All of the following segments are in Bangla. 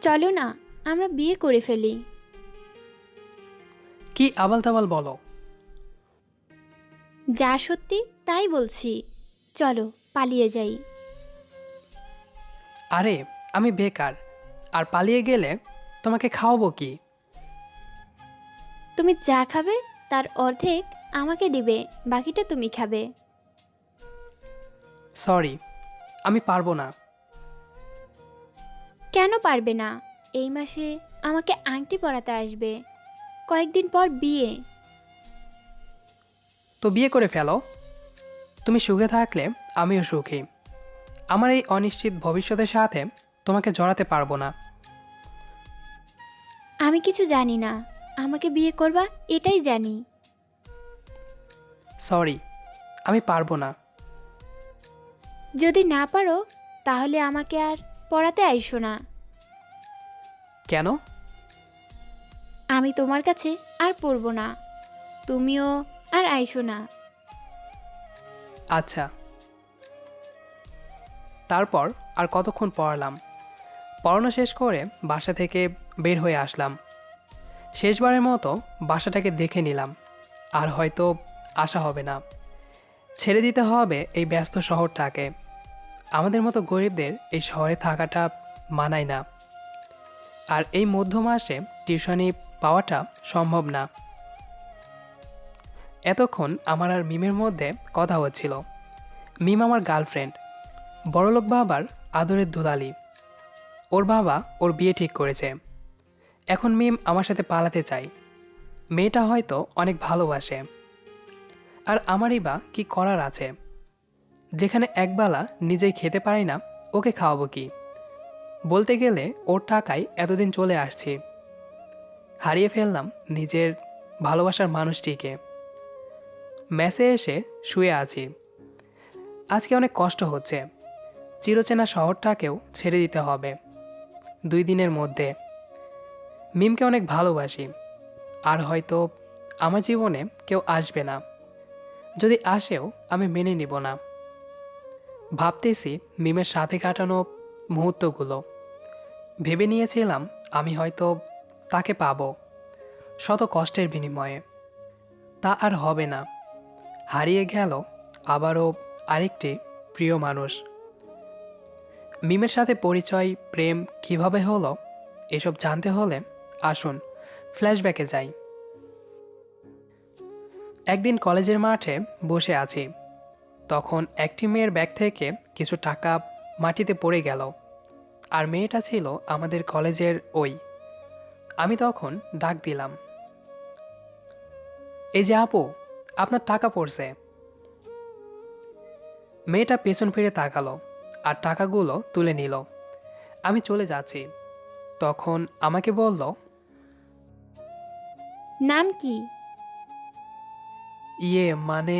চলো না, আমরা বিয়ে করে ফেলি। কি আবাল তাবাল বলো? যা সত্যি তাই বলছি। চলো, পালিয়ে যাই। আরে, আমি বেকার, আর পালিয়ে গেলে তোমাকে খাওয়াবো কি? তুমি যা খাবে তার অর্ধেক আমাকে দিবে, বাকিটা তুমি খাবে। সরি, আমি পারবো না। কেন পারবে না? এই মাসে আমাকে আংটি পরাতে আসবে। কয়েকদিন পর বিয়ে। তো বিয়ে করে ফেলো। তুমি সুখে থাকলে আমিও সুখী। আমার এই অনিশ্চিত ভবিষ্যতের সাথে তোমাকে জড়াতে পারবো না। আমি কিছু জানি না, আমাকে বিয়ে করবা এটাই জানি। সরি, আমি পারবো না। যদি না পারো তাহলে আমাকে আর পড়াতে আইসো না। কেন? আমি তোমার কাছে আর পড়বো না, তুমিও আর আইসো না। আচ্ছা। তারপর আর কতক্ষণ পড়ালাম। পড়ানো শেষ করে বাসা থেকে বের হয়ে আসলাম। শেষবারের মতো বাসাটাকে দেখে নিলাম। আর হয়তো আসা হবে না। ছেড়ে দিতে হবে এই ব্যস্ত শহরটাকে। আমাদের মতো গরিবদের এই শহরে থাকাটা মানায় না। আর এই মধ্য মাসে টিউশনি পাওয়াটা সম্ভব না। এতক্ষণ আমার আর মিমের মধ্যে কথা হচ্ছিল। মিম আমার গার্লফ্রেন্ড, বড়লোক বাবার আদরের দুলালি। ওর বাবা ওর বিয়ে ঠিক করেছে। এখন মিম আমার সাথে পালাতে চায়। মেয়েটা হয়তো অনেক ভালোবাসে। আর আমারই বা কি করার আছে? যেখানে একবেলা নিজেই খেতে পারি না, ওকে খাওয়াবো কি? বলতে গেলে ওর টাকায় এতদিন চলে আসছি। হারিয়ে ফেললাম নিজের ভালোবাসার মানুষটিকে। মেসে এসে শুয়ে আছি। আজকে অনেক কষ্ট হচ্ছে। চিরচেনা শহরটাকেও ছেড়ে দিতে হবে 2 দিনের মধ্যে। মিমকে অনেক ভালোবাসি। আর হয়তো আমার জীবনে কেউ আসবে না। যদি আসেও আমি মেনে নিব না। ভাবতেছি মিমের সাথে কাটানো মুহূর্তগুলো। ভেবে নিয়েছিলাম আমি হয়তো তাকে পাবো শত কষ্টের বিনিময়ে। তা আর হবে না। হারিয়ে গেল আবারও আরেকটি প্রিয় মানুষ। মিমের সাথে পরিচয়, প্রেম কিভাবে হলো, এসব জানতে হলে আসুন ফ্ল্যাশব্যাকে যাই। একদিন কলেজের মাঠে বসে আছি। তখন একটি মেয়ের ব্যাগ থেকে কিছু টাকা মাটিতে পড়ে গেল। আর মেয়েটা ছিল আমাদের কলেজের ওই। আমি তখন ডাক দিলাম, এই যে আপু, আপনার টাকা পড়ছে। মেয়েটা পেছন ফিরে তাকালো আর টাকাগুলো তুলে নিল। আমি চলে যাচ্ছি। তখন আমাকে বলল, নাম কি? ইয়ে মানে,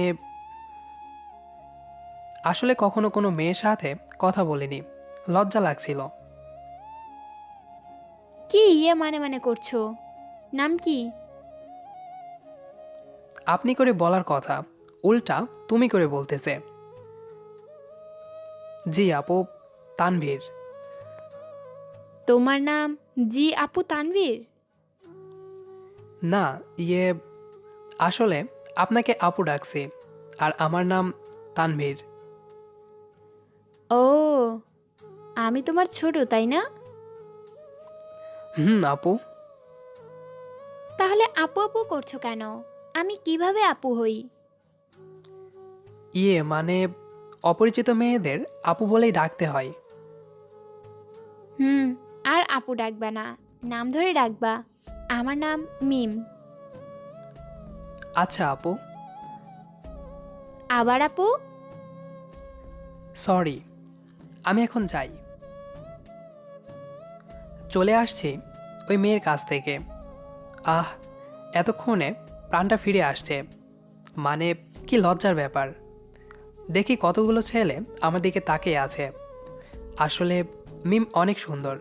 আসলে কখনো কোনো মেয়ের সাথে কথা বলিনি, লজ্জা লাগছিল। কি ইয়ে মানে মানে করছো? নাম কি? আপনি করে বলার কথা, উল্টা তুমি করে বলতেছে। জি আপু, তানভীর। তোমার নাম জি আপু তানভীর? না, ইয়ে, আসলে আপনাকে আপু ডাকছি, আর আমার নাম তানভীর। ও, আমি তোমার ছোট তাই না? হুম আপু। তাহলে আপু আপু করছো কেন? আমি কিভাবে আপু হই? ইয়ে মানে, অপরিচিত মেয়েদের আপু বলেই ডাকতে হয়। হুম, আর আপু ডাকবা না, নাম ধরে ডাকবা। আমার নাম মিম। আচ্ছা আপু। আবার আপু? সরি, আমি এখন যাই। চলে আসছি ওই মেয়ের কাছ থেকে। আহ, এতক্ষণে প্রাণটা ফিরে আসছে। মানে, কি লজ্জার ব্যাপার। দেখি কতগুলো ছেলে আমার দিকে তাকিয়ে আছে। আসলে মিম অনেক সুন্দর।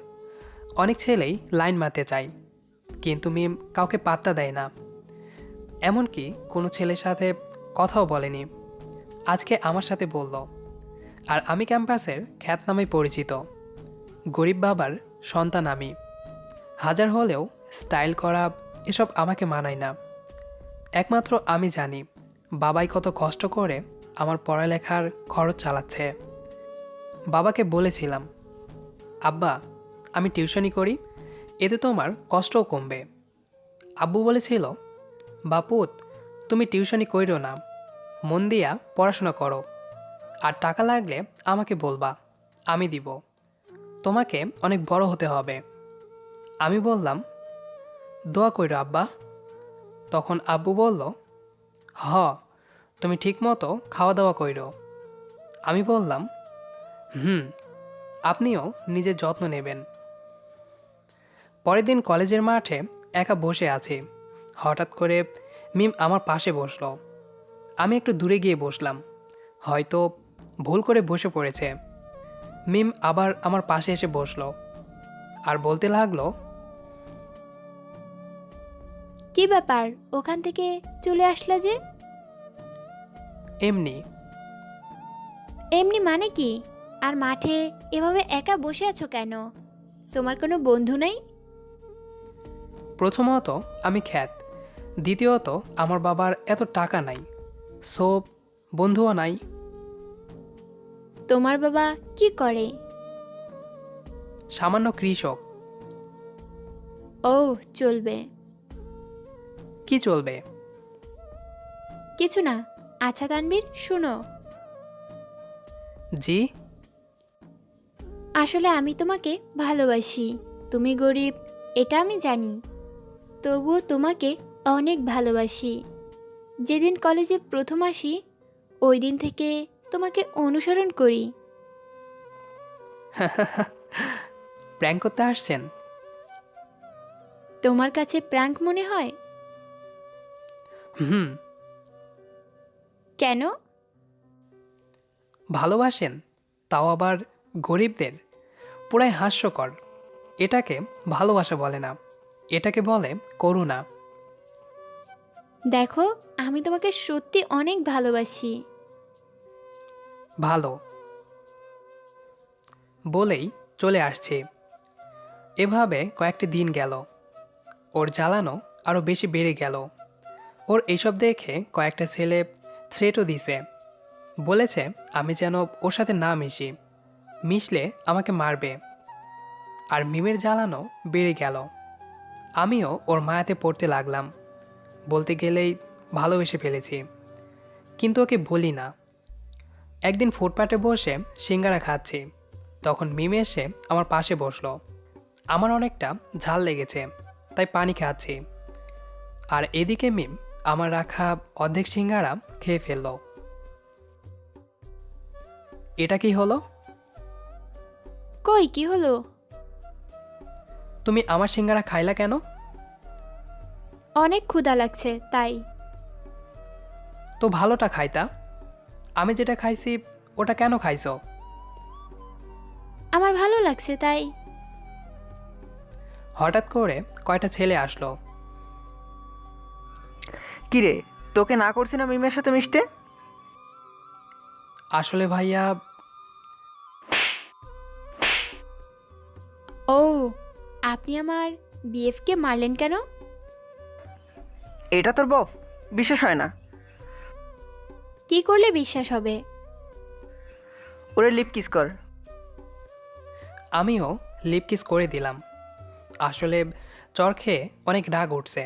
অনেক ছেলেই লাইন মারতে চায়, কিন্তু মিম কাউকে পাত্তা দেয় না। এমনকি কোনো ছেলের সাথে কথাও বলেনি। আজকে আমার সাথে বলল। আর আমি ক্যাম্পাসের খ্যাতনামে পরিচিত গরিব বাবার সন্তান আমি। হাজার হলেও স্টাইল করা এসব আমাকে মানায় না। একমাত্র আমি জানি বাবাই কত কষ্ট করে আমার পড়ালেখার খরচ চালাচ্ছে। বাবাকে বলেছিলাম, আব্বা আমি টিউশনি করি, এতে তোমার কষ্টও কমবে। আব্বু বলেছিল, বাপুত তুমি টিউশনি কইরো না, মন দিয়া পড়াশোনা করো, আর টাকা লাগলে আমাকে বলবা, আমি দিব, তোমাকে অনেক বড় হতে হবে। আমি বললাম, দোয়া কইরো আব্বা। তখন আব্বু বলল, হ তুমি ঠিক মতো খাওয়া দাওয়া কইরো। আমি বললাম, হুম, আপনিও নিজের যত্ন নেবেন। পরের দিন কলেজের মাঠে একা বসে আছি, হঠাৎ করে মিম আমার পাশে বসলো। আমি একটু দূরে গিয়ে বসলাম, হয়তো ভুল করে বসে পড়েছে। মিম আবার আমার পাশে এসে বসলো আর বলতে লাগলো, কি ব্যাপার, ওখান থেকে চলে আসলা যে? এমনি। এমনি মানে কি? আর মাঠে এভাবে একা বসে আছো কেন? তোমার কোনো বন্ধু নেই? প্রথমত আমি খ্যাত, দ্বিতীয়ত আমার বাবার এত টাকা নাই, সো বন্ধুও নাই। তোমার বাবা কি করে? সামান্য কৃষক। ও, চলবে। কি চলবে? কিছু না। আচ্ছা তানবীর, শুনো। জি। আসলে আমি তোমাকে ভালোবাসি। তুমি গরিব, এটা আমি জানি। তবুও তোমাকে অনেক ভালোবাসি। যেদিন কলেজে প্রথম আসি, ওই দিন থেকে তোমাকে অনুসরণ করি। প্র্যাঙ্ক করতে আসছেন? তোমার কাছে প্র্যাঙ্ক মনে হয়? হুম। কেন? ভালোবাসেন, তাও আবার গরিবদের, পুরাই হাস্যকর। এটাকে ভালোবাসা বলে না, এটাকে বলে করুণা। দেখো, আমি তোমাকে সত্যি অনেক ভালোবাসি। ভালো বলেই চলে আসছি। এভাবে কয়েকটি দিন গেল, ওর জ্বালানো আরও বেশি বেড়ে গেল। ওর এইসব দেখে কয়েকটা ছেলে থ্রেটও দিছে, বলেছে আমি যেন ওর সাথে না মিশি, মিশলে আমাকে মারবে। আর মিমের জ্বালানো বেড়ে গেল, আমিও ওর মায়াতে পড়তে লাগলাম। বলতে গেলেই ভালোবেসে ফেলেছি, কিন্তু ওকে বলি না। একদিন ফুটপাতে বসে সিঙ্গারা খাচ্ছি, তখন মিম এসে আমার পাশে বসলো। আমার অনেকটা ঝাল লেগেছে, তাই পানি খাচ্ছি। আর এদিকে মিম আমার রাখা অর্ধেক সিঙ্গারা খেয়ে ফেলল। এটা কি হলো? কই, কি হলো? তুমি আমার সিঙ্গারা খাইলা কেন? অনেক ক্ষুধা লাগছে তাই। তো ভালোটা খাইতা, আমি যেটা খাইছি ওটা কেন খাইছো? আমার ভালো লাগছে তাই। হঠাৎ করে কয়টা ছেলে আসলো। কিরে, তোকে না করছি না মিমের সাথে মিশতে? আসলে ভাইয়া, ও, আপনি আমার বিএফকে মারলেন কেন? এটা তোর বপ? বিশ্বাস হয় না। কি করলে বিশ্বাস হবে? ওরে লিপ কিস কর। আমিও লিপ কিস করে দিলাম। আসলে চর খেয়ে অনেক রাগ উঠছে।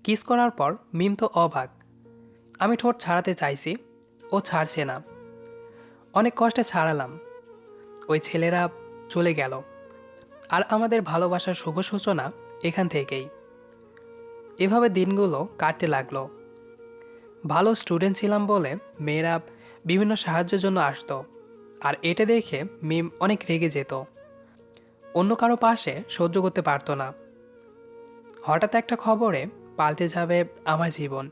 কিস করার পর মিম তো অবাক। আমি ঠোঁট ছাড়াতে চাইছি, ও ছাড়ছে না। অনেক কষ্টে ছাড়ালাম। ওই ছেলেরা চলে গেল, আর আমাদের ভালোবাসার শুভ সূচনা এখান থেকেই। এভাবে দিনগুলো কাটতে লাগলো। ভালো স্টুডেন্ট ছিলাম বলে মেয়েরা বিভিন্ন সাহায্যের জন্য আসতো, আর এটা দেখে মিম অনেক রেগে যেত। অন্য কারো পাশে সহ্য করতে পারতো না। হঠাৎ একটা খবরে পাল্টে যাবে আমার জীবন।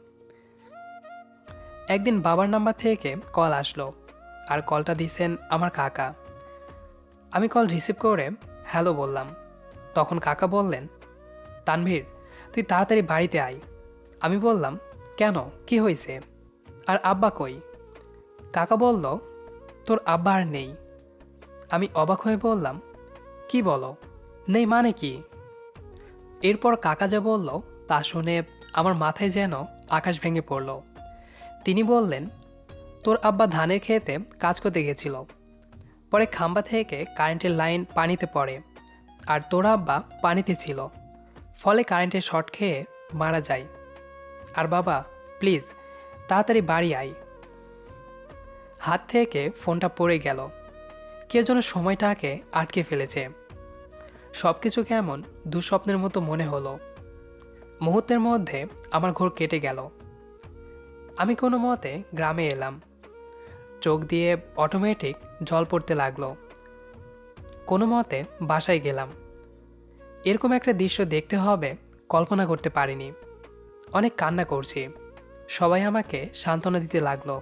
একদিন বাবার নাম্বার থেকে কল আসলো, আর কলটা দিছেন আমার কাকা। আমি কল রিসিভ করে হ্যালো বললাম। তখন কাকা বললেন, তানভীর তুই তাড়াতাড়ি বাড়িতে আয়। আমি বললাম, কেন, কি হয়েছে? আর আব্বা কই? কাকা বলল, তোর আব্বা আর নেই। আমি অবাক হয়ে বললাম, কি বলো, নেই মানে কি? এরপর কাকা যা বলল তা শুনে আমার মাথায় যেন আকাশ ভেঙে পড়ল। তিনি বললেন, তোর আব্বা ধানের ক্ষেতে কাজ করতে গেছিল, পরে খাম্বা থেকে কারেন্টের লাইন পানিতে পড়ে, আর তোর আব্বা পানিতে ছিল, ফলে কারেন্টের শর্ট খেয়ে মারা যায়। আর বাবা, প্লিজ তাড়াতাড়ি বাড়ি আয়। হাত থেকে ফোনটা পড়ে গেল। কেউ যেন সময়টাকে আটকে ফেলেছে। সব কিছু কেমন দুঃস্বপ্নের মতো মনে হলো। মুহূর্তের মধ্যে আমার ঘোর কেটে গেল। আমি কোনো মতে গ্রামে এলাম। চোখ দিয়ে অটোমেটিক জল পড়তে লাগলো। কোনো মতে বাসায় গেলাম। এরকম একটা দৃশ্য দেখতে হবে কল্পনা করতে পারিনি। অনেক কান্না করছি। সবাই আমাকে সান্ত্বনা দিতে লাগলো।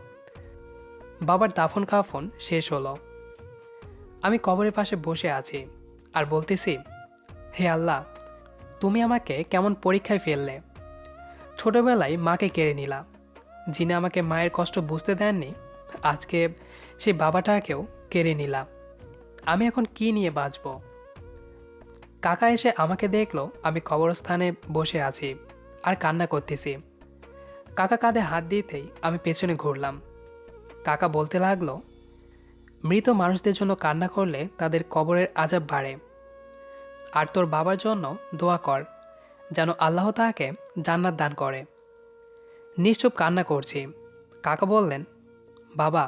বাবার দাফন কাফন শেষ হলো। আমি কবরের পাশে বসে আছি আর বলতেছি, হে আল্লাহ, তুমি আমাকে কেমন পরীক্ষায় ফেললে। ছোটবেলায় মাকে কেড়ে নিলাম। যিনি আমাকে মায়ের কষ্ট বুঝতে দেননি, আজকে সেই বাবাটাকেও কেড়ে নিলাম। আমি এখন কি নিয়ে বাঁচব? কাকা এসে আমাকে দেখলো আমি কবরস্থানে বসে আছি আর কান্না করতেছি। কাকা কাঁধে হাত দিতেই আমি পেছনে ঘুরলাম। কাকা বলতে লাগলো, মৃত মানুষদের জন্য কান্না করলে তাদের কবরের আযাব বাড়ে। আর তোর বাবার জন্য দোয়া কর যেন আল্লাহ তাকে জান্নাত দান করে। নিশ্চুপ কান্না করছি। কাকা বললেন, বাবা,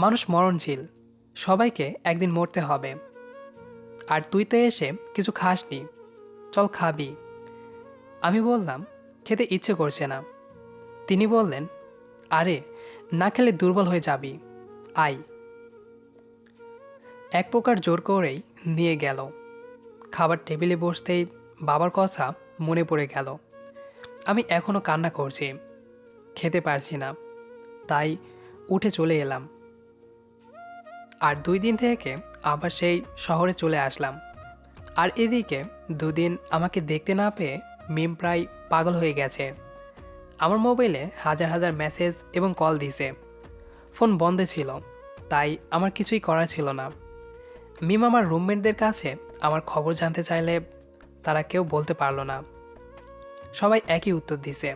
মানুষ মরণশীল, সবাইকে একদিন মরতে হবে। আর তুই তো এসে কিছু খাসনি, চল খাবি। আমি বললাম, খেতে ইচ্ছে করছে না। তিনি বললেন, আরে না খেলে দুর্বল হয়ে যাবি, আয়। এক প্রকার জোর করেই নিয়ে গেল। খাবার টেবিলে বসতেই বাবার কথা মনে পড়ে গেল। আমি এখনো কান্না করছি, খেতে পারছি না, তাই উঠে চলে এলাম। আর 2 দিন থেকে আবার সেই শহরে চলে আসলাম। আর এদিকে 2 দিন আমাকে দেখতে না পেয়ে মিম প্রায় পাগল হয়ে গেছে। আমার মোবাইলে হাজার হাজার মেসেজ এবং কল দিছে। ফোন বন্ধ ছিল, তাই আমার কিছুই করার ছিল না। মিম আমার রুমমেটদের কাছে আমার খবর জানতে চাইলে তারা কেউ বলতে পারল না। সবাই একই উত্তর দিছে,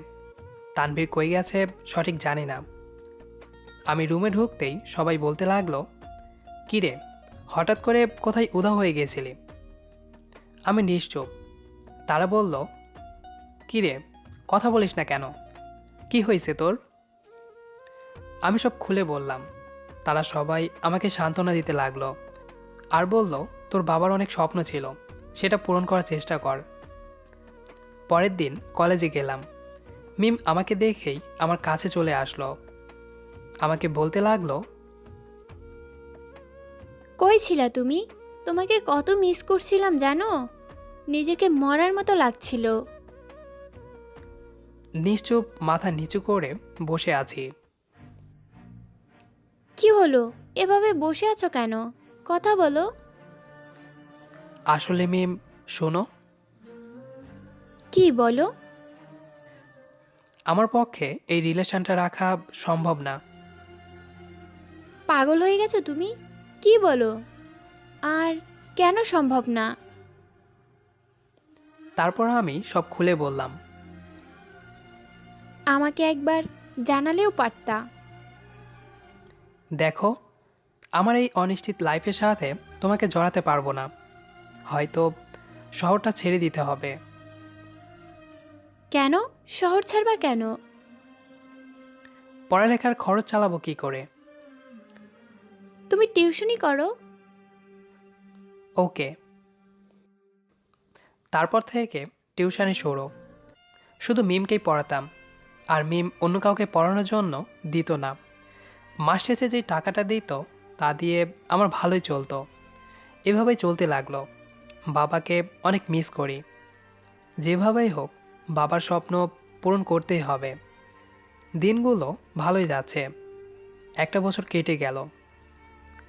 তানভীর কই গেছে সঠিক জানি না। আমি রুমে ঢুকতেই সবাই বলতে লাগলো, কিরে, হঠাৎ করে কোথায় উধাও হয়ে গিয়েছিলি? আমি নিশ্চুপ। তারা বলল, কিরে, কথা বলিস না কেন? কি হয়েছে তোর? আমি সব খুলে বললাম। তারা সবাই আমাকে সান্ত্বনা দিতে লাগলো আর বলল, তোর বাবার অনেক স্বপ্ন ছিল, সেটা পূরণ করার চেষ্টা কর। পরের দিন কলেজে গেলাম। মিম আমাকে দেখেই আমার কাছে চলে আসলো। আমাকে বলতে লাগলো, কই ছিলা তুমি? তোমাকে কত মিস করছিলাম জানো? নিজেকে মরার মতো লাগছিল। নিশ্চুপ মাথা নিচু করে বসে আছি। কি হলো, এভাবে বসে আছো কেন? কথা বলো। আসলে মিম, শোনো, কি বলো? আমার পক্ষে এই রিলেশনটা রাখা সম্ভব না। পাগল হয়ে গেছো তুমি? কি বলো? আর কেন সম্ভব না? তারপর আমি সব খুলে বললাম। আমাকে একবার জানালেও পারতা। দেখো, আমার এই অনিশ্চিত লাইফের সাথে তোমাকে জড়াতে পারবো না। হয়তো শহরটা ছেড়ে দিতে হবে। কেন শহর ছাড়বা কেন? পড়ালেখার খরচ চালাবো কি করে? তুমি টিউশনি করো। ওকে। তারপর থেকে টিউশনি শুরু। শুধু মিমকেই পড়াতাম, আর মিম অন্য কাউকে পড়ানোর জন্য দিত না। মাস শেষে যে টাকাটা দিত তা দিয়ে আমার ভালোই চলতো। এভাবেই চলতে লাগলো। বাবাকে অনেক মিস করি। যেভাবেই হোক বাবার স্বপ্ন পূরণ করতেই হবে। দিনগুলো ভালোই যাচ্ছে। 1 বছর কেটে গেল।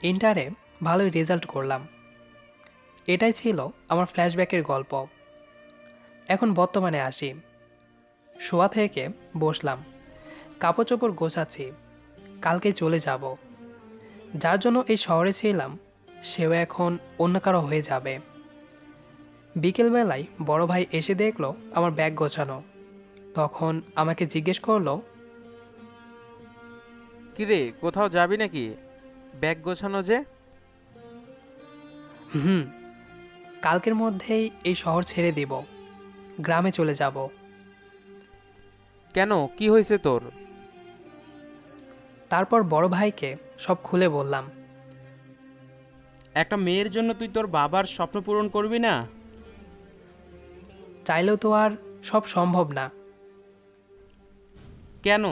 ইন্টারে ভালোই রেজাল্ট করলাম। এটাই ছিল আমার ফ্ল্যাশব্যাকের গল্প। এখন বর্তমানে আসি। শোয়া থেকে বসলাম, কাপড় চোপড় গোছাচ্ছি। কালকে চলে যাব। যার জন্য এই শহরে ছিলাম সেও এখন অন্য কারো হয়ে যাবে। বিকেলবেলায় বড় ভাই এসে দেখলো আমার ব্যাগ গোছানো। তখন আমাকে জিজ্ঞেস করলো, কিরে, কোথাও যাবি নাকি? ব্যাগ গোছানো যে। হুম, কালকের মধ্যেই এই শহর ছেড়ে দিব, গ্রামে চলে যাব। কেন, কি হয়েছে তোর? তারপর বড় ভাইকে সব খুলে বললাম। একটা মেয়ের জন্য তুই তোর বাবার স্বপ্ন পূরণ করবি না? চাইলেও তো আর সব সম্ভব না। কেন?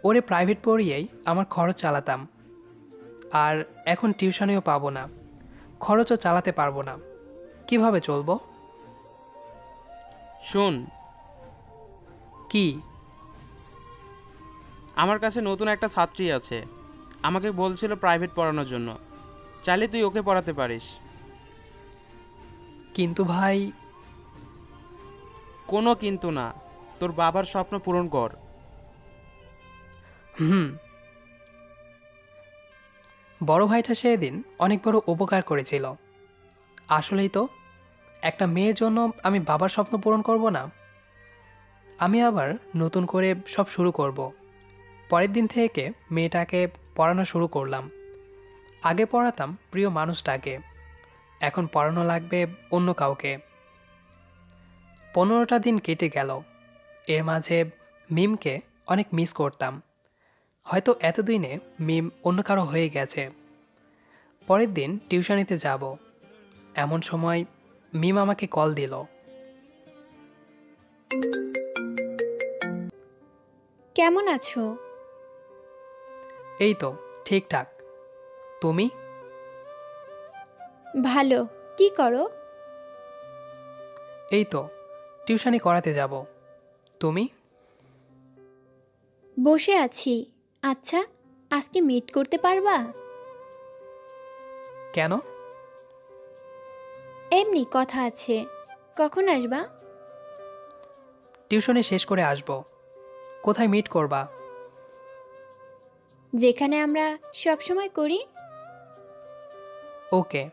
ওরে প্রাইভেট পড়িয়েই আমার খরচ চালাতাম, আর এখন টিউশনিও পাবো না, খরচও চালাতে পারবো না, কিভাবে চলবো? শোন, কি? আমার কাছে নতুন একটা ছাত্রী আছে, আমাকে বলছিল প্রাইভেট পড়ানোর জন্য। চাইলে তুই ওকে পড়াতে পারিস। কিন্তু ভাই। কোনো কিন্তু না, তোর বাবার স্বপ্ন পূরণ কর। হুম। বড় ভাইটা সেদিন অনেক বড় উপকার করেছিল। আসলেই তো, একটা মেয়ের জন্য আমি বাবার স্বপ্ন পূরণ করব না? আমি আবার নতুন করে সব শুরু করব। পরের দিন থেকে মেয়েটাকে পড়ানো শুরু করলাম। আগে পড়াতাম প্রিয় মানুষটাকে, এখন পড়ানো লাগবে অন্য কাউকে। 15টা দিন কেটে গেল। এর মাঝে মিমকে অনেক মিস করতাম। হয়তো এতদিনে মিম অন্য কারো হয়ে গেছে। পরের দিন টিউশনিতে যাব, এমন সময় মিম আমাকে কল দিল। কেমন আছো? এই তো ঠিকঠাক। তুমি? ভালো। কি করো? এই তো টিউশনি করাতে যাব। তুমি? বসে আছি। আচ্ছা, আজকে মিট করতে পারবা? কেন? এমনি কথা আছে। কখন আসবা? টিউশনি শেষ করে আসব। কোথায় মিট করবা? যেখানে আমরা সবসময় করি। ওকে।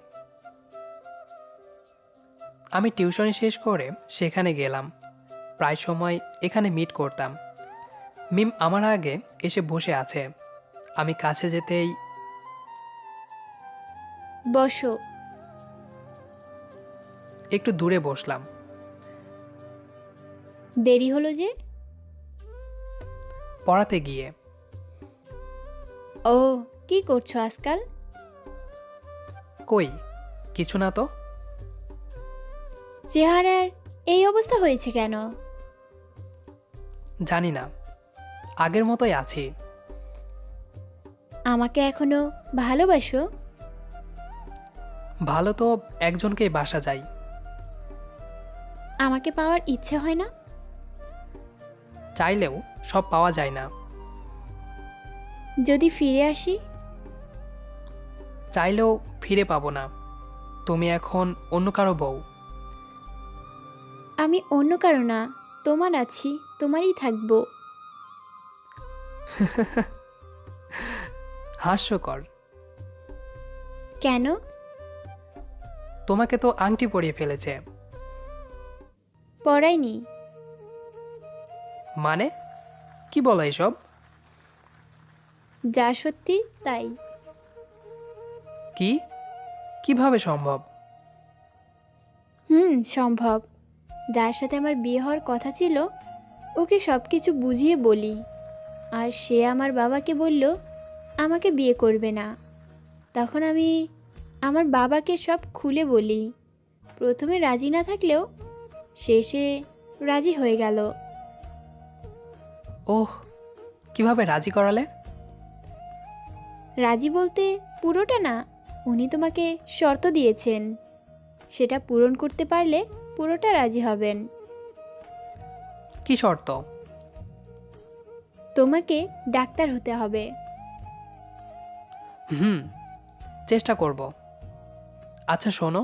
আমি টিউশনি শেষ করে সেখানে গেলাম। প্রায় সময় এখানে মিট করতাম। মিম আমার আগে এসে বসে আছে। আমি কাছে যেতেই বসো। একটু দূরে বসলাম। দেরি হলো যে? পড়াতে গিয়ে। ও, কি করছো আজকাল? কই, কিছু না তো। চেহারার এই অবস্থা হয়েছে কেন? জানি না, আগের মতোই আছি। আমাকে এখনো ভালোবাসো? ভালো তো একজনকেই বাসা যায়। আমাকে পাওয়ার ইচ্ছে হয় না? চাইলেও সব পাওয়া যায় না। যদি ফিরে আসি? চাইলেও ফিরে পাবো না। তুমি এখন অন্য কারো বউ। আমি অন্য কারো না, তোমার আছি, তোমারই থাকবো। হাস্যকর। কেন? তোমাকে তো আংটি পরিয়ে ফেলেছে। পড়াইনি। মানে, কি বলো এসব? যা সত্যি তাই। কি, কিভাবে সম্ভব? সম্ভব। যার সাথে আমার বিয়ে হওয়ার কথা ছিল ওকে সব কিছু বুঝিয়ে বলি, আর সে আমার বাবাকে বলল আমাকে বিয়ে করবে না। তখন আমি আমার বাবাকে সব খুলে বলি। প্রথমে রাজি না থাকলেও শেষে রাজি হয়ে গেল। ওহ, কিভাবে রাজি করালে? রাজি বলতে পুরোটা না, উনি তোমাকে শর্ত দিয়েছেন, সেটা পূরণ করতে পারলে পুরোটা রাজি হবেন। কি শর্ত? তোমাকে ডাক্তার হতে হবে। হুম, চেষ্টা করব। আচ্ছা শোনো,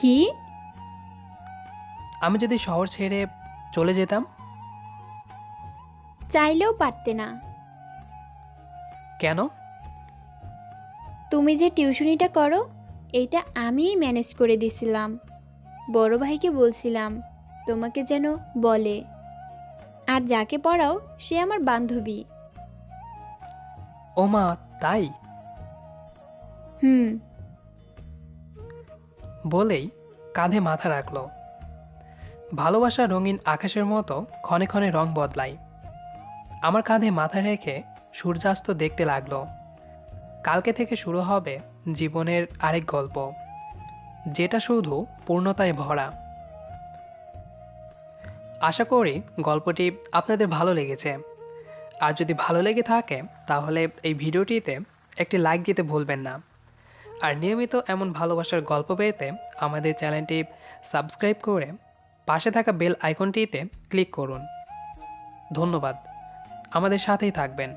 কি? আমি যদি শহর ছেড়ে চলে যেতাম? চাইলেও পারতে না। কেন? তুমি যে টিউশনিটা করো এটা আমিই ম্যানেজ করে দিছিলাম। বড় ভাইকে বলছিলাম তোমাকে যেন বলে। আর যাকে পড়াও সে আমার বান্ধবী। ও মা, তাই? হুম। বলেই কাঁধে মাথা রাখল। ভালোবাসা রঙিন আকাশের মতো ক্ষণে ক্ষণে রং বদলায়। আমার কাঁধে মাথা রেখে সূর্যাস্ত দেখতে লাগলো। কালকে থেকে শুরু হবে জীবনের আরেক গল্প, যেটা শুধু পূর্ণতায় ভরা। আশা করি গল্পটি আপনাদের ভালো লেগেছে। আর যদি ভালো লেগে থাকে তাহলে এই ভিডিওটিতে একটি লাইক দিতে ভুলবেন না। আর নিয়মিত এমন ভালোবাসার গল্প পেতে আমাদের চ্যানেলটি সাবস্ক্রাইব করে পাশে থাকা বেল আইকনটিতে ক্লিক করুন। ধন্যবাদ, আমাদের সাথেই থাকবেন।